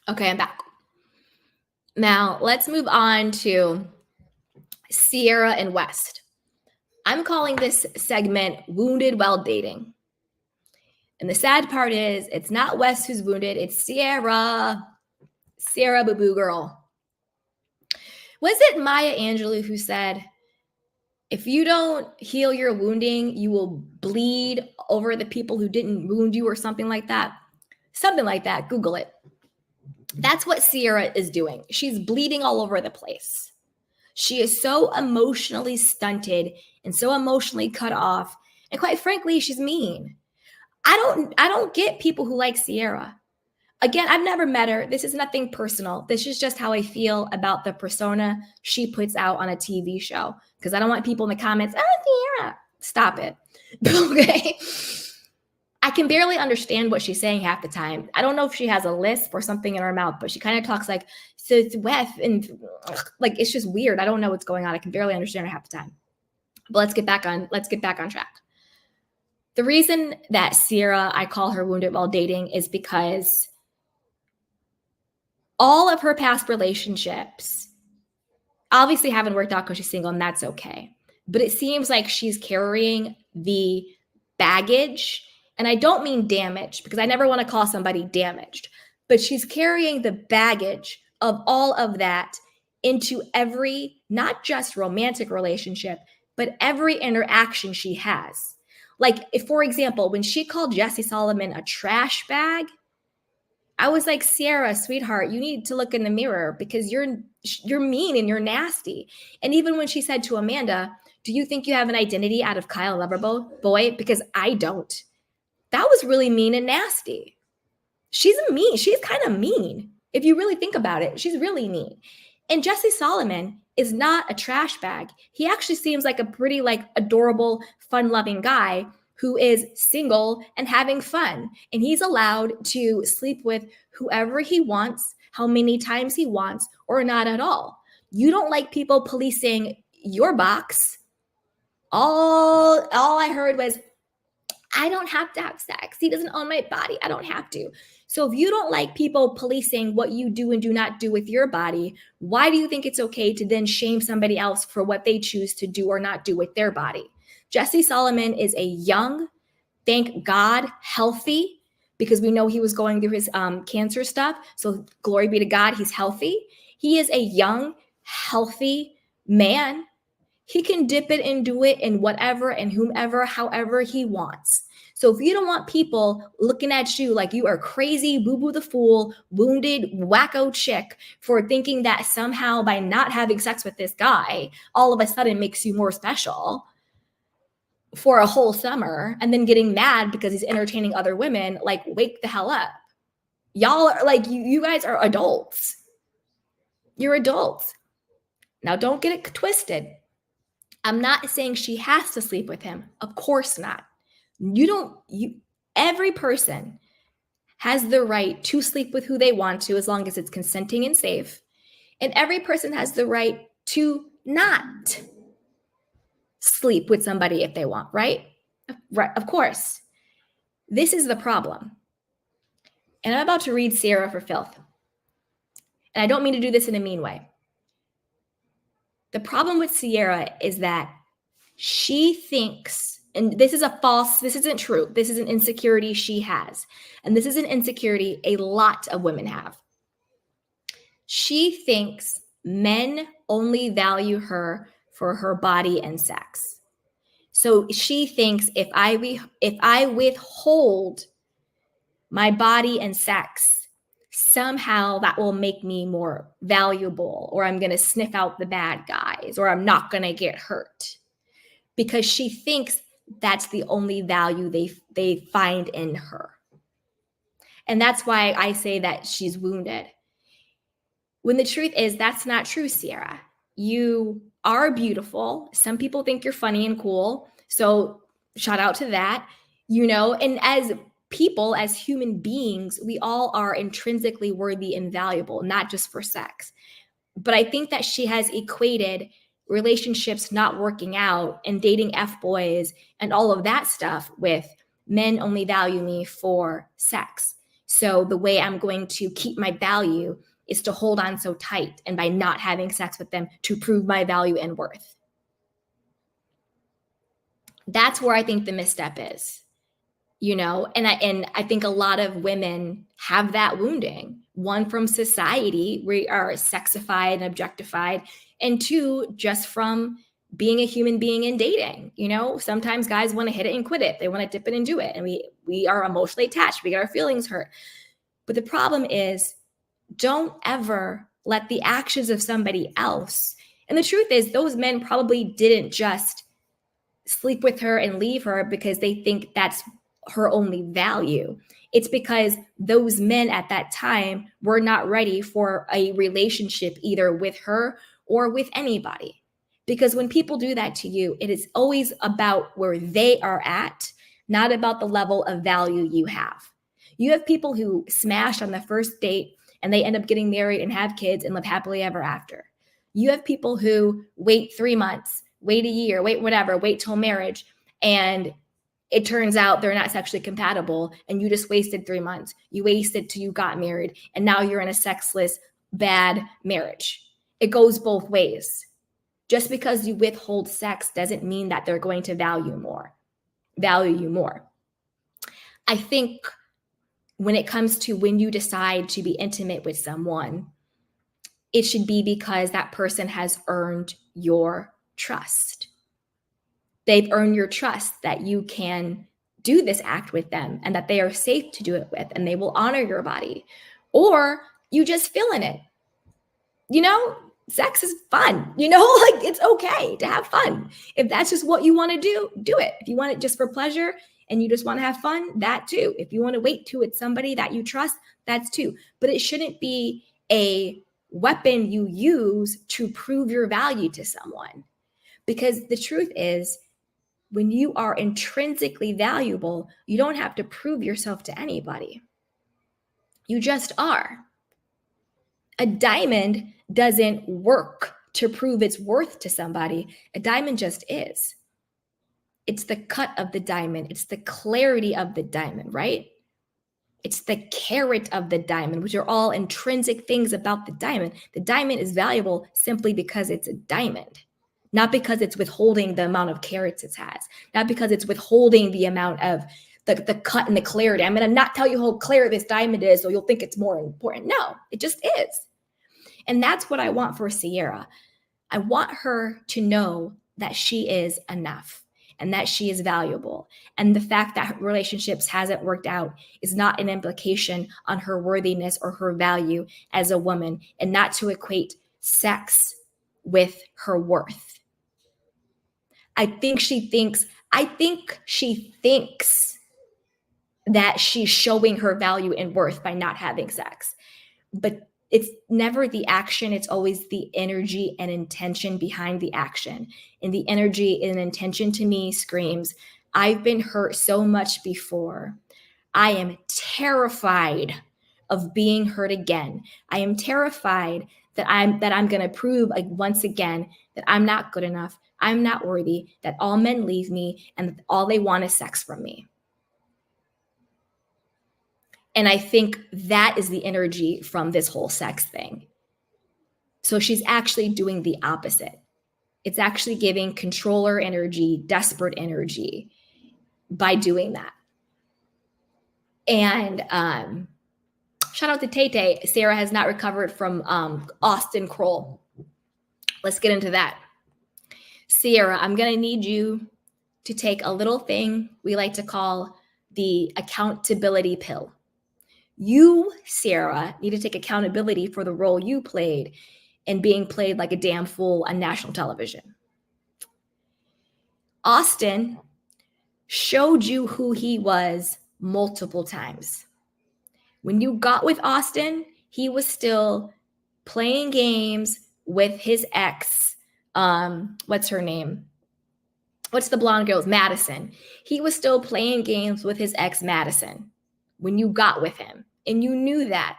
Okay, I'm back. Now, let's move on to Ciara and West. I'm calling this segment Wounded While Dating. And the sad part is, it's not West who's wounded, it's Ciara. Ciara, boo boo girl. Was it Maya Angelou who said, if you don't heal your wounding, you will bleed over the people who didn't wound you, or something like that? Something like that. Google it. That's what Ciara is doing. She's bleeding all over the place. She is so emotionally stunted and so emotionally cut off. And quite frankly, she's mean. I don't get people who like Ciara. Again, I've never met her. This is nothing personal. This is just how I feel about the persona she puts out on a TV show. Because I don't want people in the comments, Ciara. Stop it. Okay. I can barely understand what she's saying half the time. I don't know if she has a lisp or something in her mouth, but she kind of talks like, so it's wet and like, it's just weird. I don't know what's going on. I can barely understand her half the time. But let's get back on track. The reason that Ciara, I call her wounded while dating, is because all of her past relationships obviously haven't worked out because she's single, and that's okay. But it seems like she's carrying the baggage, and I don't mean damaged because I never want to call somebody damaged, but she's carrying the baggage of all of that into every, not just romantic relationship, but every interaction she has. Like, if, for example, when she called Jesse Solomon a trash bag, I was like, Ciara, sweetheart, you need to look in the mirror because you're mean and you're nasty. And even when she said to Amanda, do you think you have an identity out of Kyle Loverboy? Because I don't. That was really mean and nasty. She's kind of mean. If you really think about it, she's really mean. And Jesse Solomon is not a trash bag. He actually seems like a pretty adorable, fun-loving guy who is single and having fun. And he's allowed to sleep with whoever he wants, how many times he wants, or not at all. You don't like people policing your box. All I heard was, I don't have to have sex. He doesn't own my body. I don't have to. So if you don't like people policing what you do and do not do with your body, why do you think it's okay to then shame somebody else for what they choose to do or not do with their body? Jesse Solomon is a young, thank God, healthy, because we know he was going through his cancer stuff. So glory be to God, he's healthy. He is a young, healthy man. He can dip it and do it in whatever and whomever, however he wants. So if you don't want people looking at you like you are crazy, boo-boo the fool, wounded, wacko chick for thinking that somehow by not having sex with this guy, all of a sudden makes you more special for a whole summer, and then getting mad because he's entertaining other women, like, wake the hell up. Y'all are like, you guys are adults. You're adults. Now, don't get it twisted. I'm not saying she has to sleep with him. Of course not. Every person has the right to sleep with who they want to, as long as it's consenting and safe. And every person has the right to not sleep with somebody if they want, right? Right, of course. This is the problem. And I'm about to read Ciara for filth. And I don't mean to do this in a mean way. The problem with Ciara is that she thinks, and this isn't true. This is an insecurity she has. And this is an insecurity a lot of women have. She thinks men only value her for her body and sex. So she thinks if I withhold my body and sex, somehow that will make me more valuable, or I'm going to sniff out the bad guys, or I'm not going to get hurt, because she thinks that's the only value they find in her. And that's why I say that she's wounded. When the truth is, that's not true, Ciara. You are beautiful. Some people think you're funny and cool. So shout out to that, and as people, as human beings, we all are intrinsically worthy and valuable, not just for sex. But I think that she has equated relationships not working out and dating F-boys and all of that stuff with men only value me for sex. So the way I'm going to keep my value is to hold on so tight and by not having sex with them to prove my value and worth. That's where I think the misstep is, and I think a lot of women have that wounding. One, from society, we are sexified and objectified, and two, just from being a human being and dating. Sometimes guys want to hit it and quit it. They want to dip it and do it. And we are emotionally attached. We get our feelings hurt. But the problem is, don't ever let the actions of somebody else. And the truth is, those men probably didn't just sleep with her and leave her because they think that's her only value. It's because those men at that time were not ready for a relationship either with her or with anybody. Because when people do that to you, it is always about where they are at, not about the level of value you have. You have people who smash on the first date and they end up getting married and have kids and live happily ever after. You have people who wait 3 months, wait a year, wait whatever, wait till marriage, and it turns out they're not sexually compatible, and you just wasted 3 months. You wasted till you got married, and now you're in a sexless, bad marriage. It goes both ways. Just because you withhold sex doesn't mean that they're going to value you more. I think when it comes to when you decide to be intimate with someone, it should be because that person has earned your trust. They've earned your trust that you can do this act with them and that they are safe to do it with and they will honor your body. Or you just feel in it. Sex is fun, it's okay to have fun. If that's just what you want to do, do it. If you want it just for pleasure and you just want to have fun, that too. If you want to wait till it's somebody that you trust, that's too. But it shouldn't be a weapon you use to prove your value to someone. Because the truth is, when you are intrinsically valuable, you don't have to prove yourself to anybody. You just are. A diamond doesn't work to prove its worth to somebody. A diamond just is. It's the cut of the diamond. It's the clarity of the diamond, right? It's the carat of the diamond, which are all intrinsic things about the diamond. The diamond is valuable simply because it's a diamond, not because it's withholding the amount of carats it has, not because it's withholding the amount of the cut and the clarity. I'm going to not tell you how clear this diamond is, so you'll think it's more important. No, it just is. And that's what I want for Ciara. I want her to know that she is enough and that she is valuable. And the fact that relationships hasn't worked out is not an implication on her worthiness or her value as a woman, and not to equate sex with her worth. I think she thinks that she's showing her value and worth by not having sex. But it's never the action. It's always the energy and intention behind the action. And the energy and intention to me screams, I've been hurt so much before. I am terrified of being hurt again. I am terrified that I'm going to prove once again that I'm not good enough. I'm not worthy, that all men leave me and that all they want is sex from me. And I think that is the energy from this whole sex thing. So she's actually doing the opposite. It's actually giving controller energy, desperate energy by doing that. And shout out to Tay. Ciara has not recovered from Austin Kroll. Let's get into that. Ciara, I'm going to need you to take a little thing we like to call the accountability pill. You, Ciara, need to take accountability for the role you played in being played like a damn fool on national television. Austin showed you who he was multiple times. When you got with Austin, he was still playing games with his ex. What's her name? What's the blonde girl's? Madison. He was still playing games with his ex, Madison, when you got with him. And you knew that.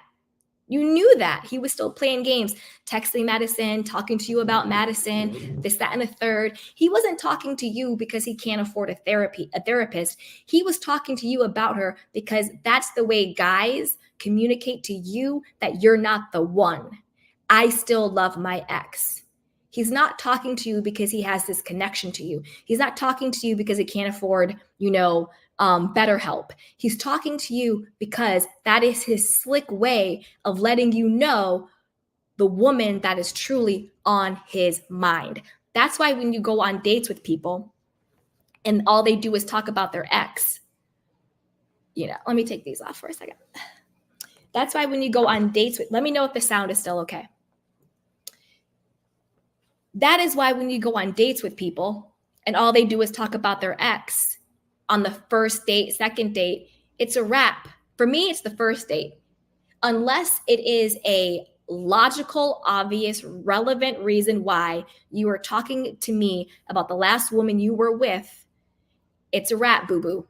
You knew that. He was still playing games, texting Madison, talking to you about Madison, this, that, and the third. He wasn't talking to you because he can't afford a therapist. He was talking to you about her because that's the way guys communicate to you that you're not the one. I still love my ex. He's not talking to you because he has this connection to you. He's not talking to you because he can't afford, BetterHelp. He's talking to you because that is his slick way of letting you know the woman that is truly on his mind. That's why when you go on dates with people and all they do is talk about their ex, let me take these off for a second. That's why when you go on dates let me know if the sound is still okay. That is why when you go on dates with people and all they do is talk about their ex on the first date, second date, it's a wrap. For me, it's the first date. Unless it is a logical, obvious, relevant reason why you are talking to me about the last woman you were with, it's a wrap, boo-boo.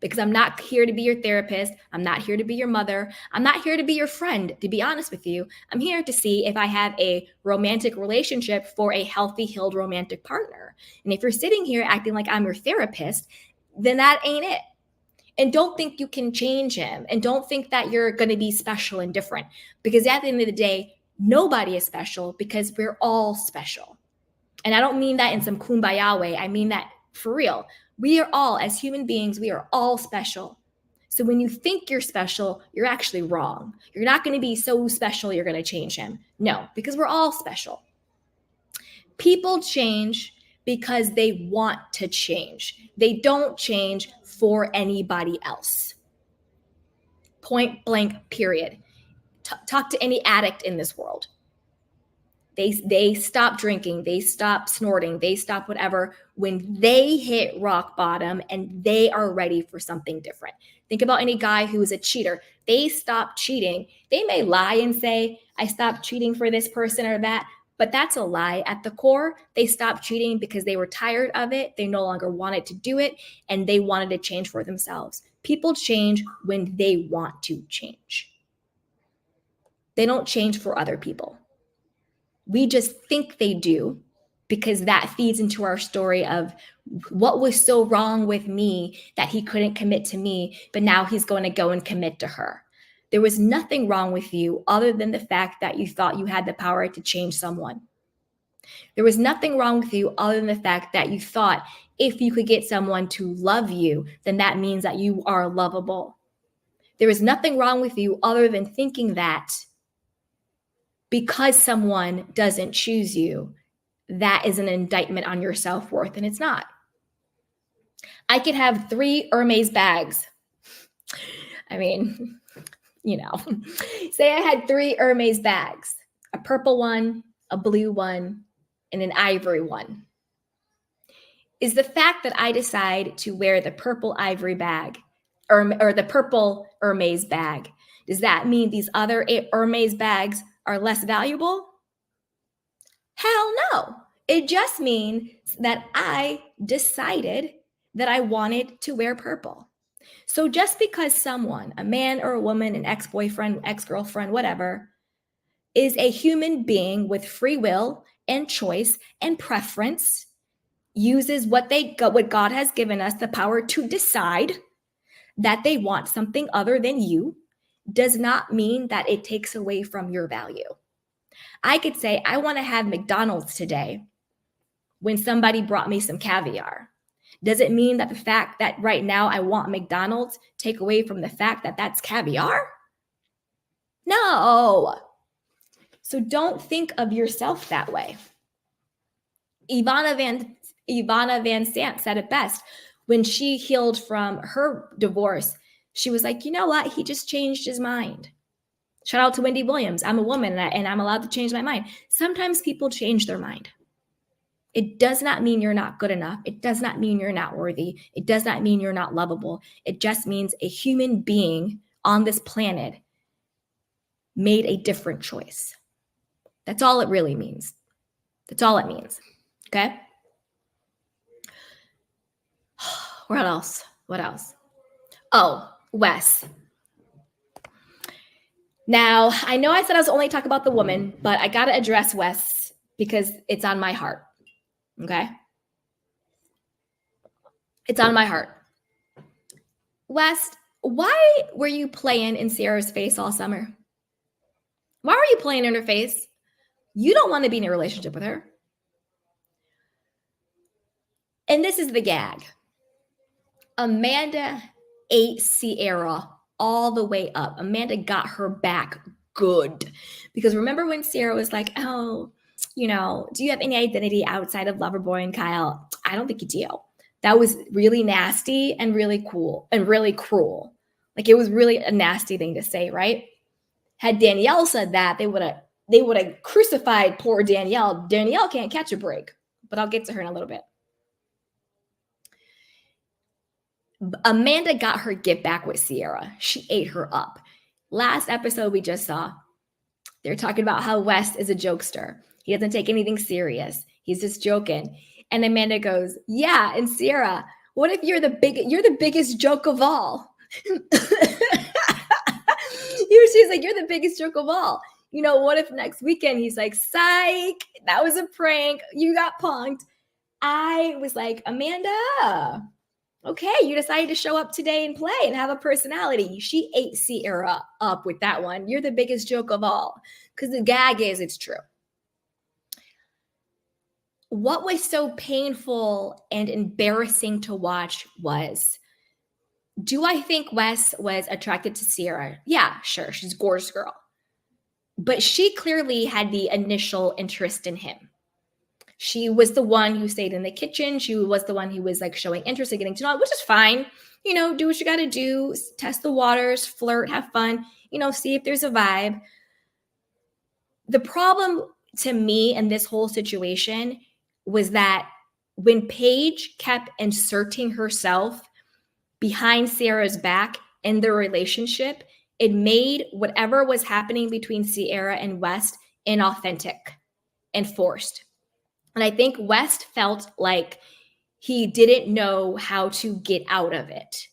Because I'm not here to be your therapist. I'm not here to be your mother. I'm not here to be your friend, to be honest with you. I'm here to see if I have a romantic relationship for a healthy, healed romantic partner. And if you're sitting here acting like I'm your therapist, then that ain't it. And don't think you can change him. And don't think that you're going to be special and different. Because at the end of the day, nobody is special because we're all special. And I don't mean that in some kumbaya way. I mean that for real. We are all, as human beings, we are all special. So when you think you're special, you're actually wrong. You're not going to be so special you're going to change him. No, because we're all special. People change because they want to change. They don't change for anybody else. Point blank, period. Talk to any addict in this world. They stop drinking, they stop snorting, they stop whatever when they hit rock bottom and they are ready for something different. Think about any guy who is a cheater. They stop cheating. They may lie and say, I stopped cheating for this person or that, but that's a lie. At the core, they stopped cheating because they were tired of it. They no longer wanted to do it and they wanted to change for themselves. People change when they want to change. They don't change for other people. We just think they do because that feeds into our story of what was so wrong with me that he couldn't commit to me, but now he's going to go and commit to her. There was nothing wrong with you other than the fact that you thought you had the power to change someone. There was nothing wrong with you other than the fact that you thought if you could get someone to love you, then that means that you are lovable. There is nothing wrong with you other than thinking that because someone doesn't choose you, that is an indictment on your self-worth, and it's not. I could have 3 Hermes bags. I mean, say I had 3 Hermes bags, a purple one, a blue one, and an ivory one. Is the fact that I decide to wear the purple ivory bag or the purple Hermes bag, does that mean these other Hermes bags are less valuable? Hell no. It just means that I decided that I wanted to wear purple. So just because someone, a man or a woman, an ex-boyfriend, ex-girlfriend, whatever, is a human being with free will and choice and preference, uses what God has given us, the power to decide that they want something other than you, does not mean that it takes away from your value. I could say, I want to have McDonald's today when somebody brought me some caviar. Does it mean that the fact that right now I want McDonald's take away from the fact that that's caviar? No. So don't think of yourself that way. Ivana Van Sant said it best. When she healed from her divorce, she was like, you know what? He just changed his mind. Shout out to Wendy Williams. I'm a woman and I'm allowed to change my mind. Sometimes people change their mind. It does not mean you're not good enough. It does not mean you're not worthy. It does not mean you're not lovable. It just means a human being on this planet made a different choice. That's all it really means. That's all it means. Okay? What else? Oh, Wes. Now, I know I said I was only talking about the woman, but I got to address Wes because it's on my heart. Okay? It's on my heart. Wes, why were you playing in Ciara's face all summer? Why were you playing in her face? You don't want to be in a relationship with her. And this is the gag. Amanda ate Ciara all the way up. Amanda got her back good. Because remember when Ciara was like, oh, do you have any identity outside of Loverboy and Kyle? I don't think you do. That was really nasty and really cool and really cruel. Like it was really a nasty thing to say, right? Had Danielle said that, they would have crucified poor Danielle. Danielle can't catch a break, but I'll get to her in a little bit. Amanda got her get back with Ciara. She ate her up. Last episode we just saw, they're talking about how Wes is a jokester. He doesn't take anything serious. He's just joking. And Amanda goes, yeah, and Ciara, what if you're the biggest joke of all? She's like, you're the biggest joke of all. What if next weekend he's like, psych, that was a prank. You got punked. I was like, Amanda, okay, you decided to show up today and play and have a personality. She ate Ciara up with that one. You're the biggest joke of all. Because the gag is, it's true. What was so painful and embarrassing to watch was, do I think Wes was attracted to Ciara? Yeah, sure. She's a gorgeous girl. But she clearly had the initial interest in him. She was the one who stayed in the kitchen. She was the one who was like showing interest and getting to know, which is fine. Do what you got to do, test the waters, flirt, have fun, see if there's a vibe. The problem to me in this whole situation was that when Paige kept inserting herself behind Ciara's back in their relationship, it made whatever was happening between Ciara and Wes inauthentic and forced. And I think West felt like he didn't know how to get out of it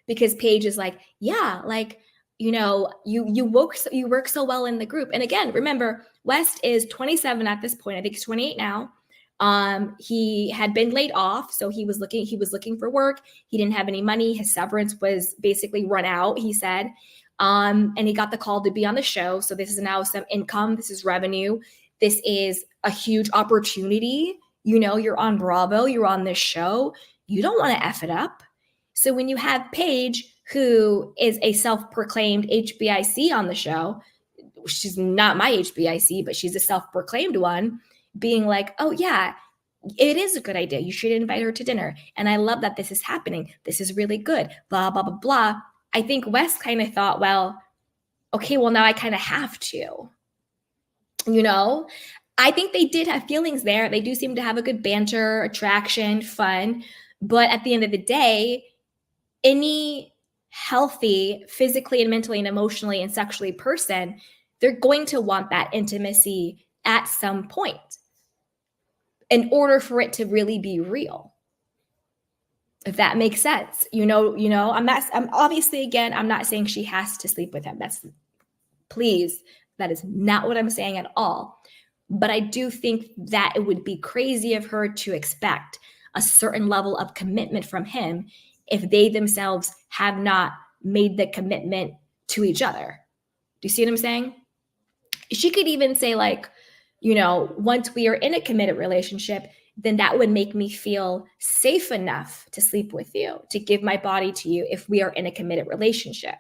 because Paige is like, yeah, like, you work so well in the group. And again, remember, West is 27 at this point. I think he's 28 now. He had been laid off, so he was looking for work. He didn't have any money. His severance was basically run out, he said. And he got the call to be on the show. So this is now some income. This is revenue. This is a huge opportunity. You're on Bravo, you're on this show. You don't want to F it up. So when you have Paige, who is a self-proclaimed HBIC on the show, she's not my HBIC, but she's a self-proclaimed one, being like, oh yeah, it is a good idea. You should invite her to dinner. And I love that this is happening. This is really good, blah, blah, blah, blah. I think Wes kind of thought, well, okay, well now I kind of have to. I think they did have feelings there. They do seem to have a good banter, attraction, fun. But at the end of the day, any healthy physically and mentally and emotionally and sexually person, they're going to want that intimacy at some point in order for it to really be real. If that makes sense. I'm obviously, again, I'm not saying she has to sleep with him. That is not what I'm saying at all. But I do think that it would be crazy of her to expect a certain level of commitment from him if they themselves have not made the commitment to each other. Do you see what I'm saying? She could even say like, once we are in a committed relationship, then that would make me feel safe enough to sleep with you, to give my body to you if we are in a committed relationship,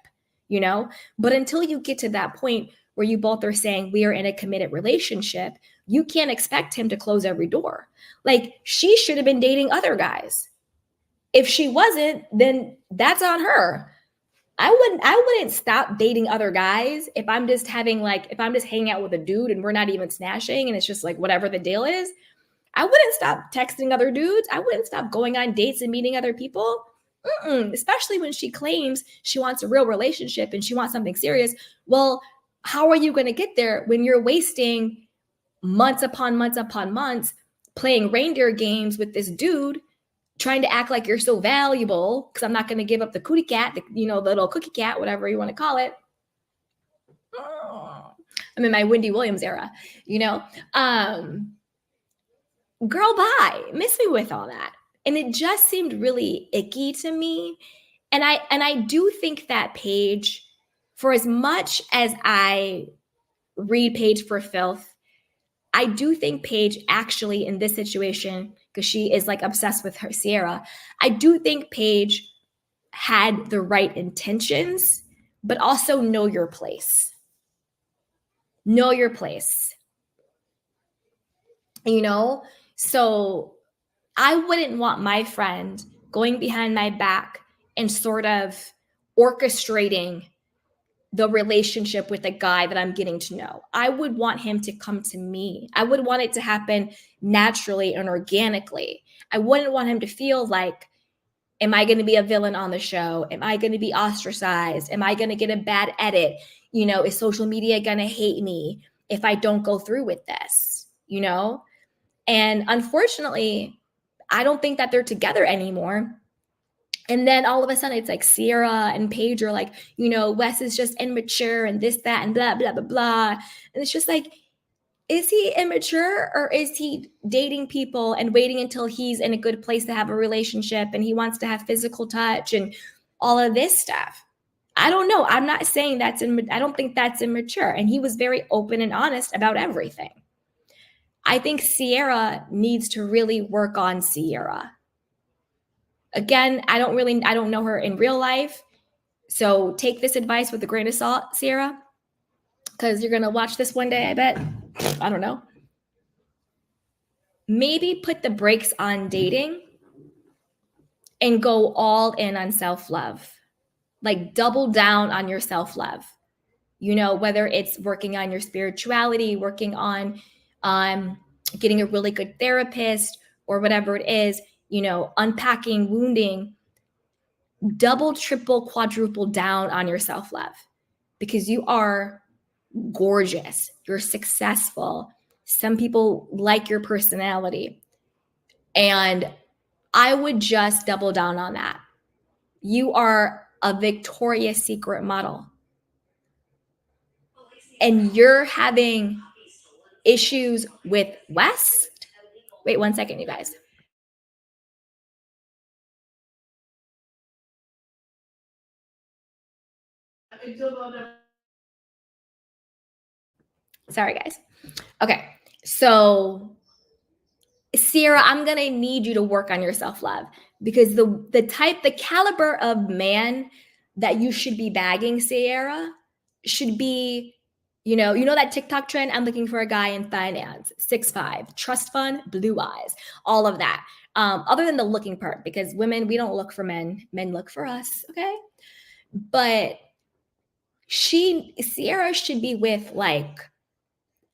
But until you get to that point where you both are saying we are in a committed relationship, you can't expect him to close every door. Like she should have been dating other guys. If she wasn't, then that's on her. I wouldn't stop dating other guys if I'm just hanging out with a dude and we're not even snatching and it's just like whatever the deal is. I wouldn't stop texting other dudes. I wouldn't stop going on dates and meeting other people. Especially when she claims she wants a real relationship and she wants something serious. Well, how are you going to get there when you're wasting months upon months upon months playing reindeer games with this dude, trying to act like you're so valuable because I'm not going to give up the cootie cat, the little cookie cat, whatever you want to call it. I'm in my Wendy Williams era, you know? Girl, bye. Miss me with all that. And it just seemed really icky to me. And I do think that Paige, for as much as I read Paige for filth, I do think Paige actually in this situation, because she is like obsessed with her Ciara, I do think Paige had the right intentions, but also know your place. Know your place. You know? So I wouldn't want my friend going behind my back and sort of orchestrating the relationship with a guy that I'm getting to know. I would want him to come to me. I would want it to happen naturally and organically. I wouldn't want him to feel like, am I going to be a villain on the show? Am I going to be ostracized? Am I going to get a bad edit? You know, is social media going to hate me if I don't go through with this? You know? And unfortunately, I don't think that they're together anymore. And then all of a sudden it's like Ciara and Paige are like, you know, Wes is just immature and this, that, and blah, blah, blah, blah. And it's just like, is he immature or is he dating people and waiting until he's in a good place to have a relationship and he wants to have physical touch and all of this stuff? I don't know. I'm not saying I don't think that's immature. And he was very open and honest about everything. I think Ciara needs to really work on Ciara. Again, I don't know her in real life. So take this advice with a grain of salt, Ciara, because you're going to watch this one day, I bet. I don't know. Maybe put the brakes on dating and go all in on self-love. Like double down on your self-love. You know, whether it's working on your spirituality, working on getting a really good therapist or whatever it is, you know, unpacking wounding, double, triple, quadruple down on your self-love because you are gorgeous. You're successful. Some people like your personality. And I would just double down on that. You are a Victoria's Secret model. And you're having issues with Wes. Wait 1 second, you guys. Sorry, guys. Okay. So, Ciara, I'm going to need you to work on your self-love because the caliber of man that you should be bagging, Ciara, should be, you know that TikTok trend, I'm looking for a guy in finance, 6'5", trust fund, blue eyes, all of that. Other than the looking part, because women, we don't look for men look for us, okay? But Ciara should be with like,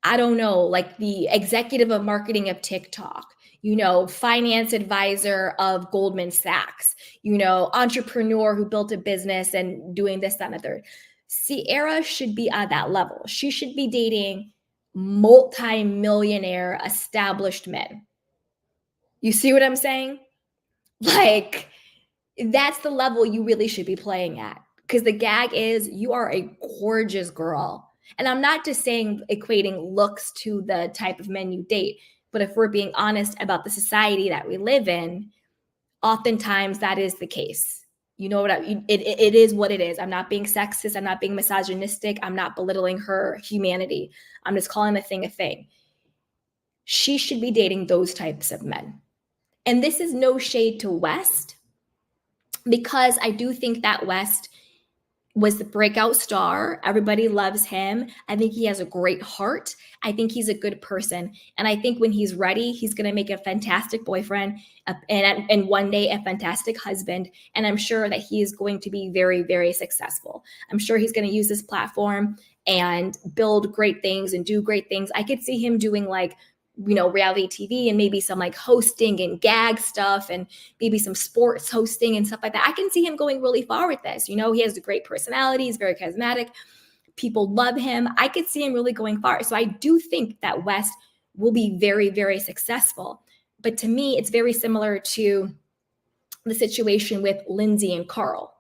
I don't know, like the executive of marketing of TikTok, you know, finance advisor of Goldman Sachs, you know, entrepreneur who built a business and doing this, that, and the third. Ciara should be at that level. She should be dating multi-millionaire established men. You see what I'm saying? Like, that's the level you really should be playing at. Because the gag is you are a gorgeous girl. And I'm not just saying equating looks to the type of men you date, but if we're being honest about the society that we live in, oftentimes that is the case. You know what it is what it is. I'm not being sexist. I'm not being misogynistic. I'm not belittling her humanity. I'm just calling a thing a thing. She should be dating those types of men. And this is no shade to West, because I do think that West was the breakout star. Everybody loves him. I think he has a great heart. I think he's a good person. And I think when he's ready, he's going to make a fantastic boyfriend and one day a fantastic husband. And I'm sure that he is going to be very, very successful. I'm sure he's going to use this platform and build great things and do great things. I could see him doing like, you know, reality TV and maybe some like hosting and gag stuff and maybe some sports hosting and stuff like that. I can see him going really far with this. You know, he has a great personality. He's very charismatic. People love him. I could see him really going far. So I do think that West will be very, very successful. But to me, it's very similar to the situation with Lindsay and Carl.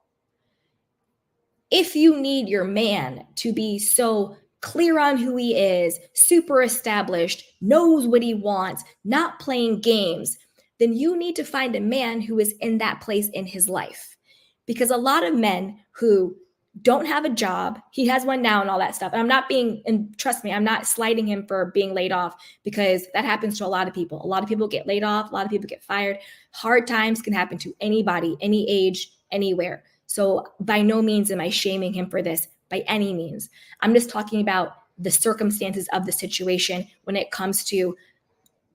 If you need your man to be so clear on who he is, super established, knows what he wants, not playing games, then you need to find a man who is in that place in his life. Because a lot of men who don't have a job, he has one now and all that stuff. And and trust me, I'm not slighting him for being laid off, because that happens to a lot of people. A lot of people get laid off, a lot of people get fired. Hard times can happen to anybody, any age, anywhere. So by no means am I shaming him for this, by any means. I'm just talking about the circumstances of the situation when it comes to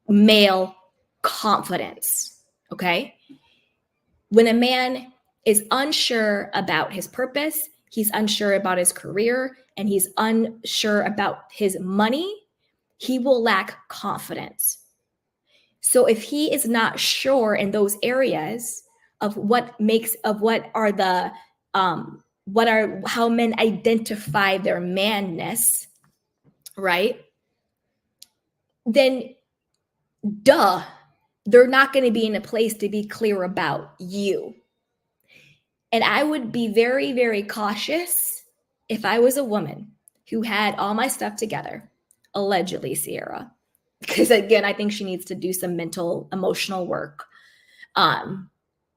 male confidence, okay? When a man is unsure about his purpose, he's unsure about his career, and he's unsure about his money, he will lack confidence. So if he is not sure in those areas of how men identify their manness, right? Then they're not going to be in a place to be clear about you. And I would be very, very cautious if I was a woman who had all my stuff together, allegedly, Ciara, because again, I think she needs to do some mental, emotional work,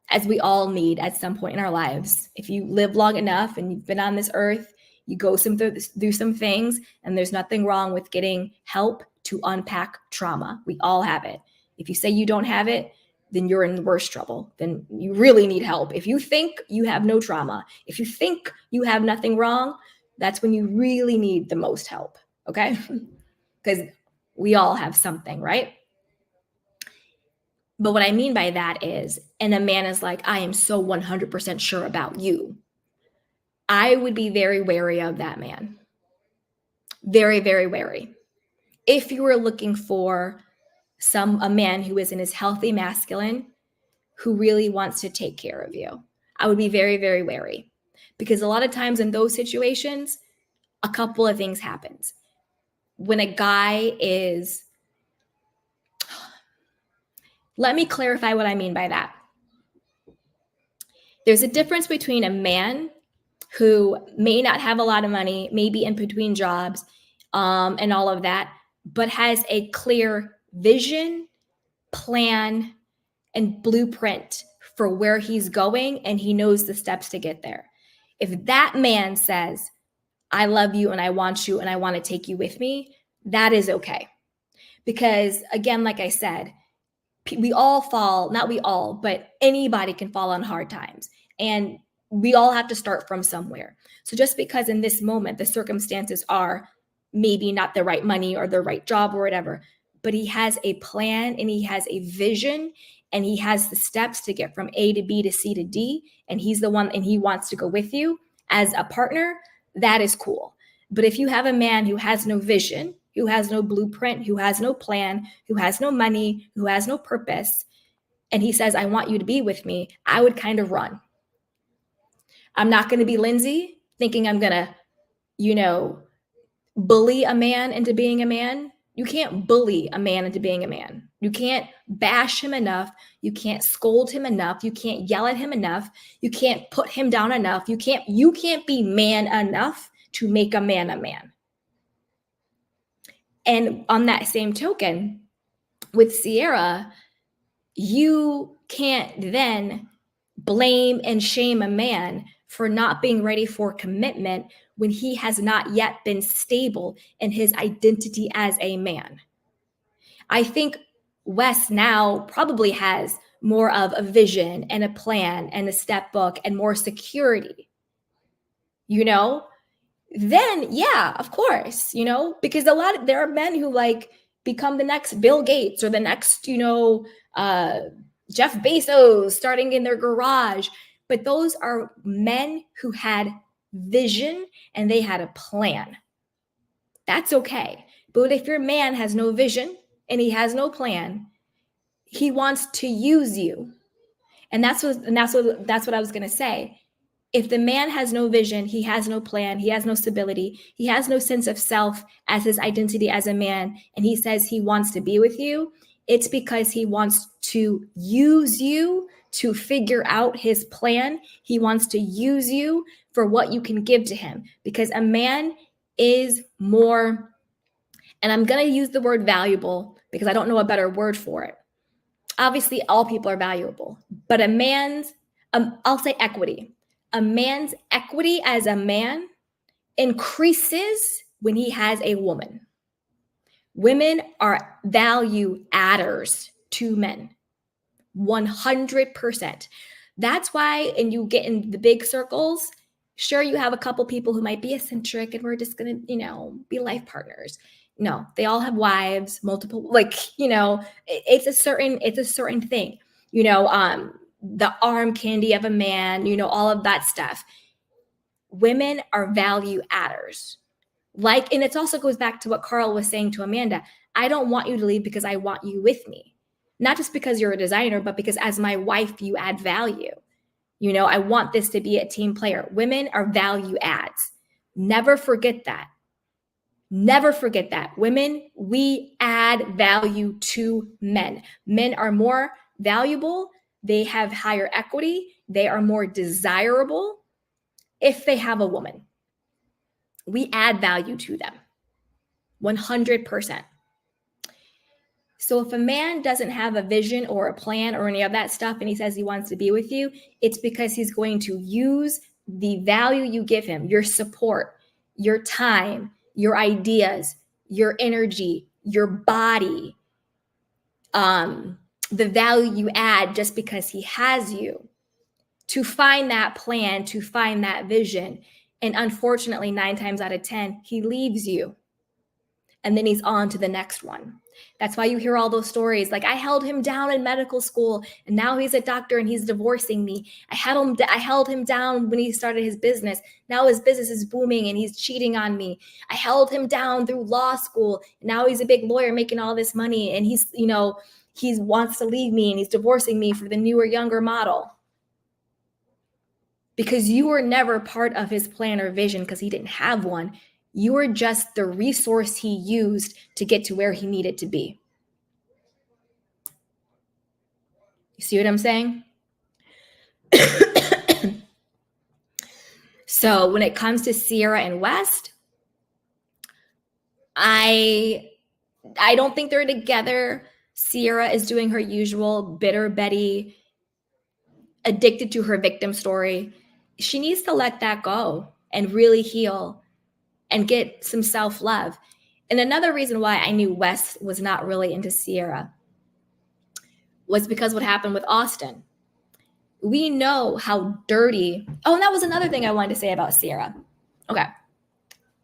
as we all need at some point in our lives. If you live long enough and you've been on this earth, you go through some things, and there's nothing wrong with getting help to unpack trauma. We all have it. If you say you don't have it, then you're in the worst trouble. Then you really need help. If you think you have no trauma, if you think you have nothing wrong, that's when you really need the most help, okay? Because we all have something, right? But what I mean by that is, and a man is like, I am so 100% sure about you, I would be very wary of that man. Very, very wary. If you were looking for a man who is in his healthy masculine, who really wants to take care of you, I would be very, very wary. Because a lot of times in those situations, a couple of things happens. When a guy is, let me clarify what I mean by that. There's a difference between a man who may not have a lot of money, maybe in between jobs, and all of that, but has a clear vision, plan, and blueprint for where he's going, and he knows the steps to get there. If that man says, I love you and I want you and I want to take you with me, that is okay. Because again, like I said, we all fall, not we all, but anybody can fall on hard times. And we all have to start from somewhere. So just because in this moment, the circumstances are maybe not the right money or the right job or whatever, but he has a plan and he has a vision and he has the steps to get from A to B to C to D, and he's the one and he wants to go with you as a partner, that is cool. But if you have a man who has no vision, who has no blueprint, who has no plan, who has no money, who has no purpose, and he says, I want you to be with me, I would kind of run. I'm not going to be Lindsay thinking I'm going to, bully a man into being a man. You can't bully a man into being a man. You can't bash him enough. You can't scold him enough. You can't yell at him enough. You can't put him down enough. You can't be man enough to make a man a man. And on that same token, with Ciara, you can't then blame and shame a man for not being ready for commitment when he has not yet been stable in his identity as a man. I think Wes now probably has more of a vision and a plan and a step book and more security, then yeah, of course, because there are men who become the next Bill Gates or the next, Jeff Bezos starting in their garage. But those are men who had vision and they had a plan. That's okay. But if your man has no vision and he has no plan, he wants to use you. And that's what I was going to say. If the man has no vision, he has no plan, he has no stability, he has no sense of self as his identity as a man, and he says he wants to be with you, it's because he wants to use you to figure out his plan. He wants to use you for what you can give to him, because a man is more, and I'm going to use the word valuable because I don't know a better word for it. Obviously, all people are valuable, but a man's, I'll say equity. A man's equity as a man increases when he has a woman. Women are value adders to men, 100%. That's why, and you get in the big circles, sure, you have a couple people who might be eccentric and we're just going to, be life partners. No, they all have wives, multiple, it's a certain thing, the arm candy of a man, all of that stuff. Women are value adders. And it also goes back to what Carl was saying to Amanda. I don't want you to leave because I want you with me. Not just because you're a designer, but because as my wife, you add value. I want this to be a team player. Women are value adds. Never forget that. Never forget that. Women, we add value to men. Men are more valuable. They have higher equity. They are more desirable if they have a woman. We add value to them. 100%. So if a man doesn't have a vision or a plan or any of that stuff and he says he wants to be with you, it's because he's going to use the value you give him, your support, your time, your ideas, your energy, your body, the value you add just because he has you, to find that plan, to find that vision. And unfortunately, 9 times out of 10, he leaves you. And then he's on to the next one. That's why you hear all those stories. Like, I held him down in medical school and now he's a doctor and he's divorcing me. I held him down when he started his business. Now his business is booming and he's cheating on me. I held him down through law school. And now he's a big lawyer making all this money. And he wants to leave me and he's divorcing me for the newer, younger model. Because you were never part of his plan or vision because he didn't have one. You were just the resource he used to get to where he needed to be. You see what I'm saying? So when it comes to Ciara and Wes, I don't think they're together. Ciara is doing her usual bitter Betty, addicted to her victim story. She needs to let that go and really heal and get some self-love. And another reason why I knew Wes was not really into Ciara was because what happened with Austin. We know how dirty. Oh, and that was another thing I wanted to say about Ciara. Okay.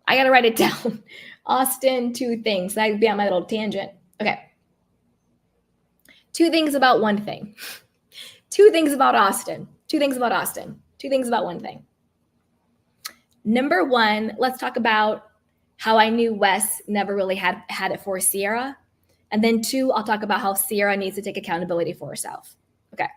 I got to write it down. Austin, 2 things. That'd be on my little tangent. Okay. 2 things about one thing. 2 things about Austin. 2 things about Austin. 2 things about one thing. Number 1, let's talk about how I knew Wes never really had it for Ciara. And then 2, I'll talk about how Ciara needs to take accountability for herself. Okay.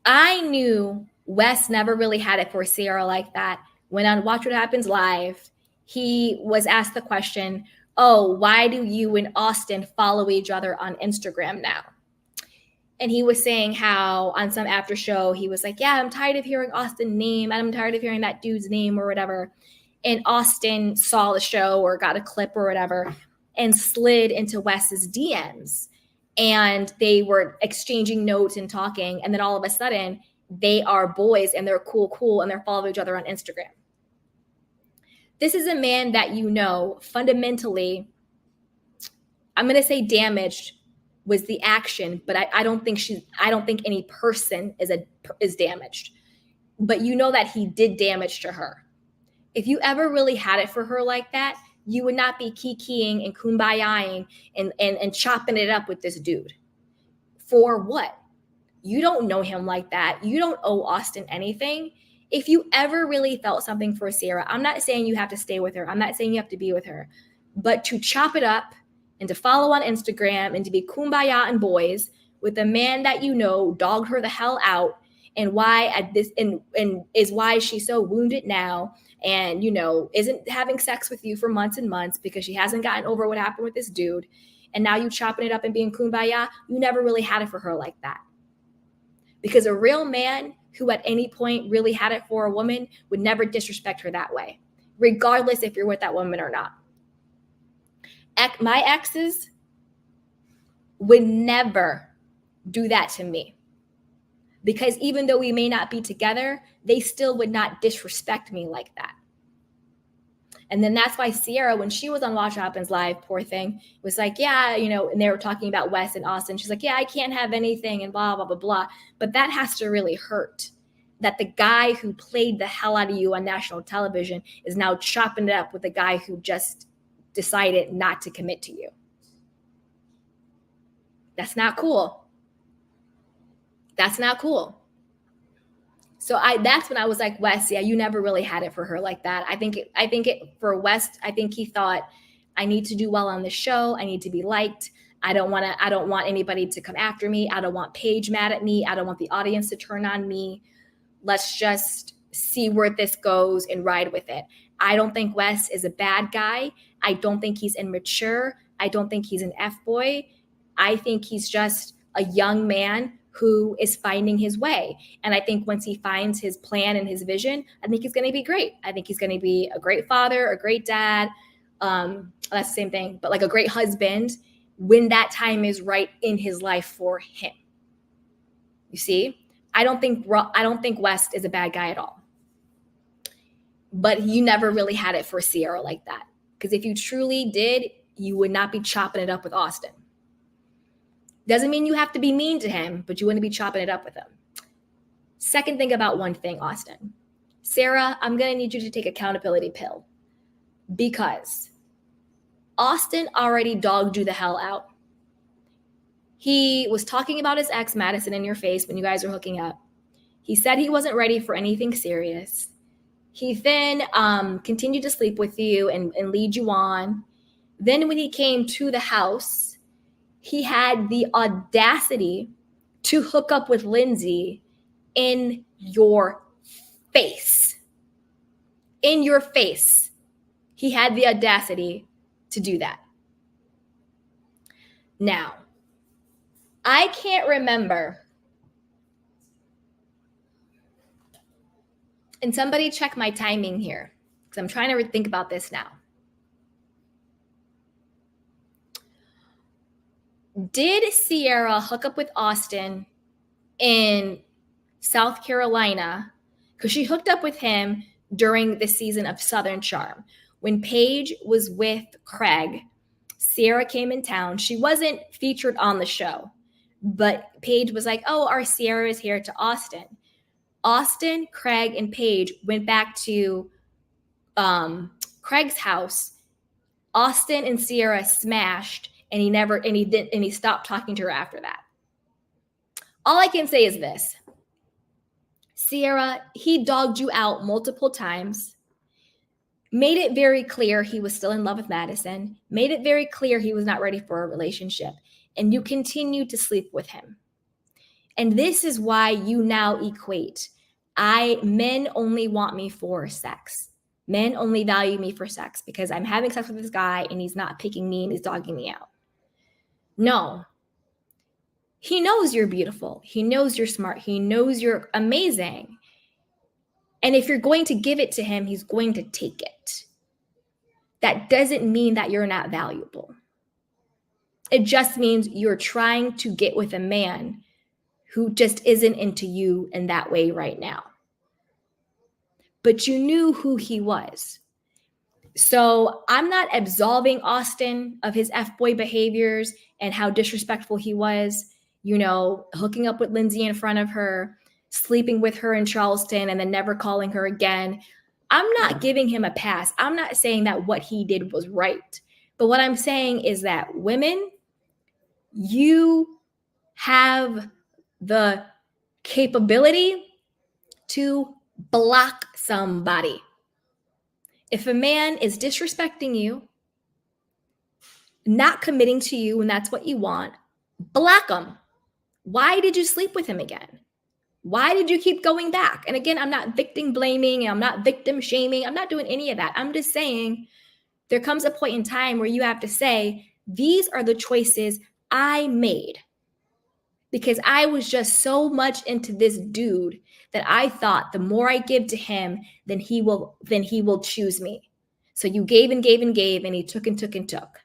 I knew Wes never really had it for Ciara like that. When on Watch What Happens Live, he was asked the question, oh, why do you and Austin follow each other on Instagram now? And he was saying how on some after show, he was like, yeah, I'm tired of hearing Austin's name. And I'm tired of hearing that dude's name or whatever. And Austin saw the show or got a clip or whatever and slid into Wes's DMs. And they were exchanging notes and talking. And then all of a sudden, they are boys and they're cool and they're following each other on Instagram. This is a man that fundamentally, I'm going to say damaged was the action, but I don't think any person is damaged. But that he did damage to her. If you ever really had it for her like that, you would not be kikiing and kumbayaing and chopping it up with this dude. For what? You don't know him like that. You don't owe Austin anything. If you ever really felt something for Ciara, I'm not saying you have to stay with her. I'm not saying you have to be with her. But to chop it up and to follow on Instagram and to be kumbaya and boys with a man that dogged her the hell out and is why she's so wounded now and isn't having sex with you for months and months because she hasn't gotten over what happened with this dude, and now you chopping it up and being kumbaya. You never really had it for her like that, because a real man who at any point really had it for a woman would never disrespect her that way, regardless if you're with that woman or not. My exes would never do that to me, because even though we may not be together, they still would not disrespect me like that. And then that's why Ciara, when she was on Watch What Happens Live, poor thing, was like, yeah, and they were talking about Wes and Austin. She's like, yeah, I can't have anything and blah, blah, blah, blah. But that has to really hurt, that the guy who played the hell out of you on national television is now chopping it up with the guy who just decided not to commit to you. That's not cool. That's not cool. So that's when I was like, Wes, yeah, you never really had it for her like that. I think for Wes, I think he thought, I need to do well on the show. I need to be liked. I don't want anybody to come after me. I don't want Paige mad at me. I don't want the audience to turn on me. Let's just see where this goes and ride with it. I don't think Wes is a bad guy. I don't think he's immature. I don't think he's an F-boy. I think he's just a young man who is finding his way. And I think once he finds his plan and his vision, I think he's going to be great. I think he's going to be a great father, a great dad. That's the same thing, but like a great husband when that time is right in his life for him. You see, I don't think West is a bad guy at all. But you never really had it for Ciara like that. Because if you truly did, you would not be chopping it up with Austin. Doesn't mean you have to be mean to him, but you wouldn't be chopping it up with him. Second thing about one thing, Austin. Ciara, I'm going to need you to take accountability pill. Because Austin already dogged you the hell out. He was talking about his ex, Madison, in your face when you guys were hooking up. He said he wasn't ready for anything serious. He then continued to sleep with you and lead you on. Then when he came to the house, he had the audacity to hook up with Lindsay in your face. In your face. He had the audacity to do that. Now, I can't remember. And somebody check my timing here, because I'm trying to think about this now. Did Ciara hook up with Austin in South Carolina? Because she hooked up with him during the season of Southern Charm. When Paige was with Craig, Ciara came in town. She wasn't featured on the show, but Paige was like, oh, our Ciara is here to Austin. Austin, Craig, and Paige went back to Craig's house. Austin and Ciara smashed. And he stopped talking to her after that. All I can say is this. Ciara, he dogged you out multiple times, made it very clear he was still in love with Madison, made it very clear he was not ready for a relationship, and you continued to sleep with him. And this is why you now equate, men only want me for sex. Men only value me for sex because I'm having sex with this guy and he's not picking me and he's dogging me out. No. He knows you're beautiful. He knows you're smart. He knows you're amazing. And if you're going to give it to him, he's going to take it. That doesn't mean that you're not valuable. It just means you're trying to get with a man who just isn't into you in that way right now. But you knew who he was. So I'm not absolving Austin of his F-boy behaviors and how disrespectful he was, hooking up with Lindsay in front of her, sleeping with her in Charleston, and then never calling her again. I'm not giving him a pass. I'm not saying that what he did was right. But what I'm saying is that women, you have the capability to block somebody. If a man is disrespecting you, not committing to you when that's what you want, block him. Why did you sleep with him again? Why did you keep going back? And again, I'm not victim blaming. I'm not victim shaming. I'm not doing any of that. I'm just saying there comes a point in time where you have to say, these are the choices I made. because I was just so much into this dude that I thought the more I give to him, then he will choose me. So you gave and gave and gave, and he took and took and took.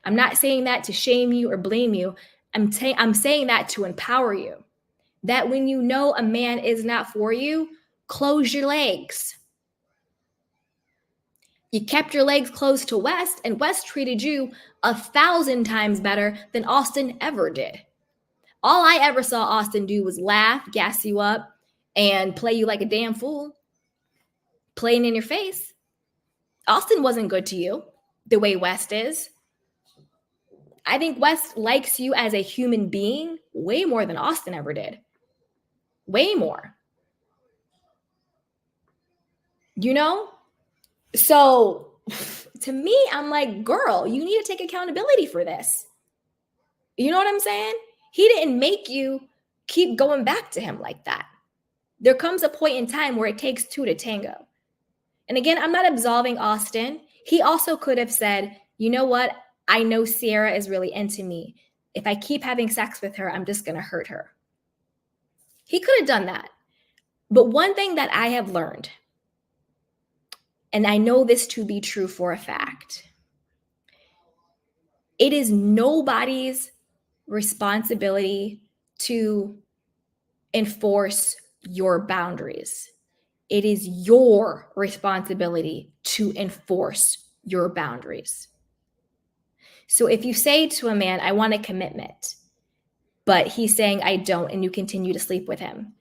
I'm not saying that to shame you or blame you. I'm saying that to empower you. That when you know a man is not for you, close your legs. You kept your legs closed to West, and West treated you 1,000 times better than Austin ever did. All I ever saw Austin do was laugh, gas you up, and play you like a damn fool, playing in your face. Austin wasn't good to you the way West is. I think West likes you as a human being way more than Austin ever did. Way more. You know? So to me, I'm like, girl, you need to take accountability for this. You know what I'm saying? He didn't make you keep going back to him like that. There comes a point in time where it takes two to tango. And again, I'm not absolving Austin. He also could have said, you know what? I know Ciara is really into me. If I keep having sex with her, I'm just going to hurt her. He could have done that. But one thing that I have learned, and I know this to be true for a fact, it is nobody's responsibility to enforce your boundaries. It is your responsibility to enforce your boundaries. So if you say to a man, I want a commitment, but he's saying I don't, and you continue to sleep with him,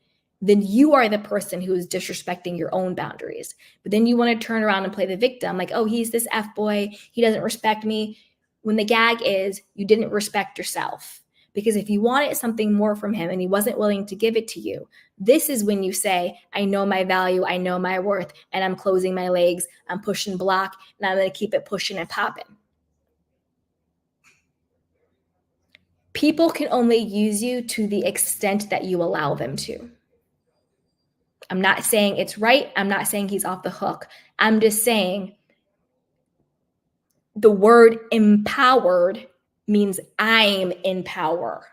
then you are the person who is disrespecting your own boundaries. But then you want to turn around and play the victim, like, oh, he's this F-boy, he doesn't respect me. When the gag is, you didn't respect yourself. Because if you wanted something more from him and he wasn't willing to give it to you, this is when you say, I know my value, I know my worth, and I'm closing my legs, I'm pushing block, and I'm going to keep it pushing and popping. People can only use you to the extent that you allow them to. I'm not saying it's right. I'm not saying he's off the hook. I'm just saying the word empowered means I'm in power.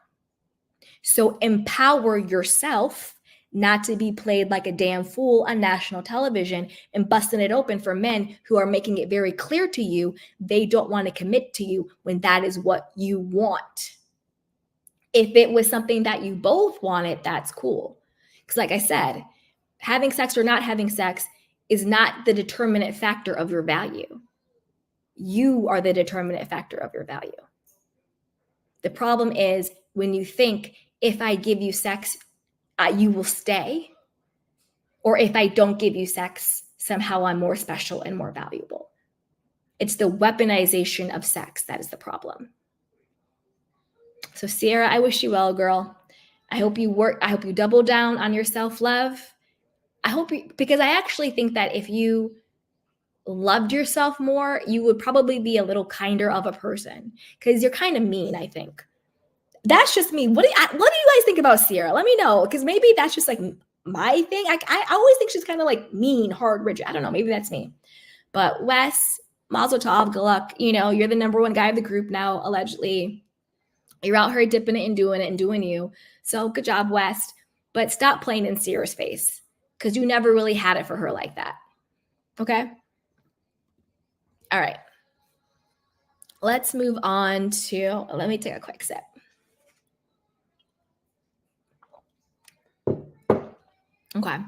So empower yourself not to be played like a damn fool on national television and busting it open for men who are making it very clear to you they don't want to commit to you when that is what you want. If it was something that you both wanted, that's cool. Because like I said, having sex or not having sex is not the determinant factor of your value. You are the determinant factor of your value. The problem is when you think, if I give you sex, you will stay. Or if I don't give you sex, somehow I'm more special and more valuable. It's the weaponization of sex that is the problem. So Ciara, I wish you well, girl. I hope you double down on your self-love. Because I actually think that if you loved yourself more, you would probably be a little kinder of a person, because you're kind of mean, I think. That's just me. What do you guys think about Ciara? Let me know, because maybe that's just like my thing. I always think she's kind of like mean, hard, rigid. I don't know. Maybe that's me. But Wes, mazel tov, good luck. You know, you're the number one guy of the group now, allegedly. You're out here dipping it and doing you. So good job, West. But stop playing in Ciara's face, because you never really had it for her like that. Okay? All right. Let's move on to, let me take a quick sip. Okay.